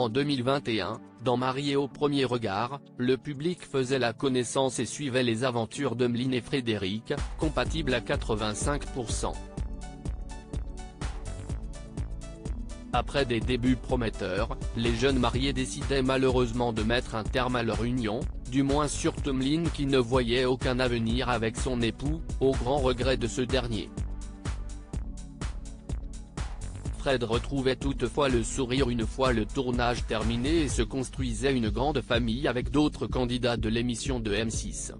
En 2021, dans Mariés au premier regard, le public faisait la connaissance et suivait les aventures d'Emeline et Frédéric, compatibles à 85%. Après des débuts prometteurs, les jeunes mariés décidaient malheureusement de mettre un terme à leur union, du moins surtout Emeline qui ne voyait aucun avenir avec son époux, au grand regret de ce dernier. Fred retrouvait toutefois le sourire une fois le tournage terminé et se construisait une grande famille avec d'autres candidats de l'émission de M6.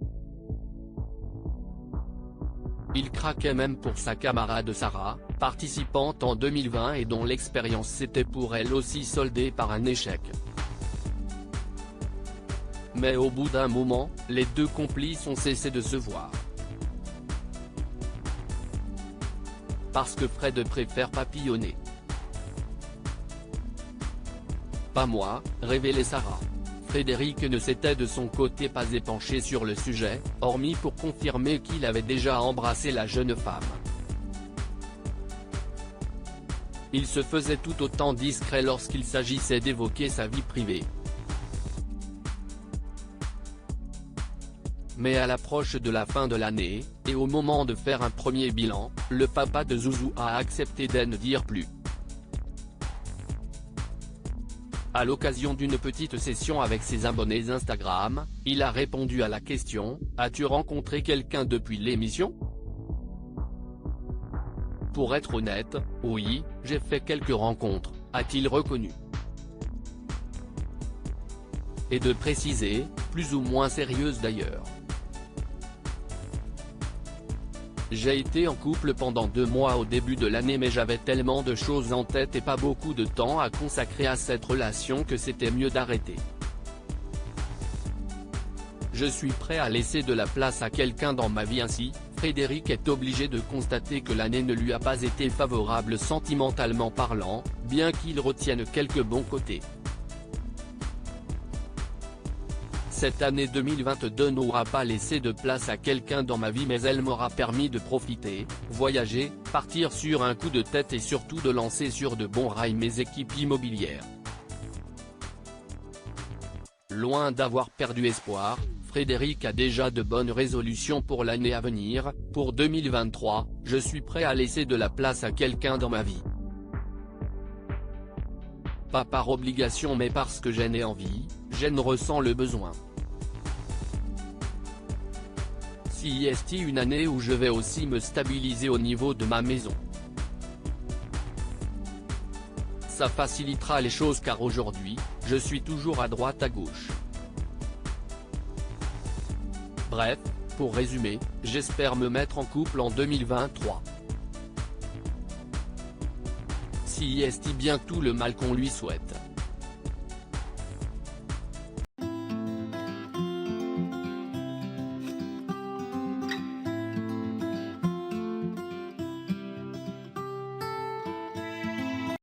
Il craquait même pour sa camarade Sarah, participante en 2020 et dont l'expérience s'était pour elle aussi soldée par un échec. Mais au bout d'un moment, les deux complices ont cessé de se voir. Parce que Fred préfère papillonner. Pas moi, révélait Sarah. Frédéric ne s'était de son côté pas épanché sur le sujet, hormis pour confirmer qu'il avait déjà embrassé la jeune femme. Il se faisait tout autant discret lorsqu'il s'agissait d'évoquer sa vie privée. Mais à l'approche de la fin de l'année, et au moment de faire un premier bilan, le papa de Zouzou a accepté d'en dire plus. À l'occasion d'une petite session avec ses abonnés Instagram, il a répondu à la question « As-tu rencontré quelqu'un depuis l'émission ?» Pour être honnête, oui, j'ai fait quelques rencontres, a-t-il reconnu. Et de préciser, plus ou moins sérieuse d'ailleurs. J'ai été en couple pendant 2 mois au début de l'année mais j'avais tellement de choses en tête et pas beaucoup de temps à consacrer à cette relation que c'était mieux d'arrêter. Je suis prêt à laisser de la place à quelqu'un dans ma vie ainsi, Frédéric est obligé de constater que l'année ne lui a pas été favorable sentimentalement parlant, bien qu'il retienne quelques bons côtés. Cette année 2022 n'aura pas laissé de place à quelqu'un dans ma vie mais elle m'aura permis de profiter, voyager, partir sur un coup de tête et surtout de lancer sur de bons rails mes équipes immobilières. Loin d'avoir perdu espoir, Frédéric a déjà de bonnes résolutions pour l'année à venir. Pour 2023, je suis prêt à laisser de la place à quelqu'un dans ma vie. Pas par obligation mais parce que j'en ai envie, j'en ressens le besoin. Si est une année où je vais aussi me stabiliser au niveau de ma maison. Ça facilitera les choses car aujourd'hui, je suis toujours à droite à gauche. Bref, pour résumer, j'espère me mettre en couple en 2023. Si est bien tout le mal qu'on lui souhaite.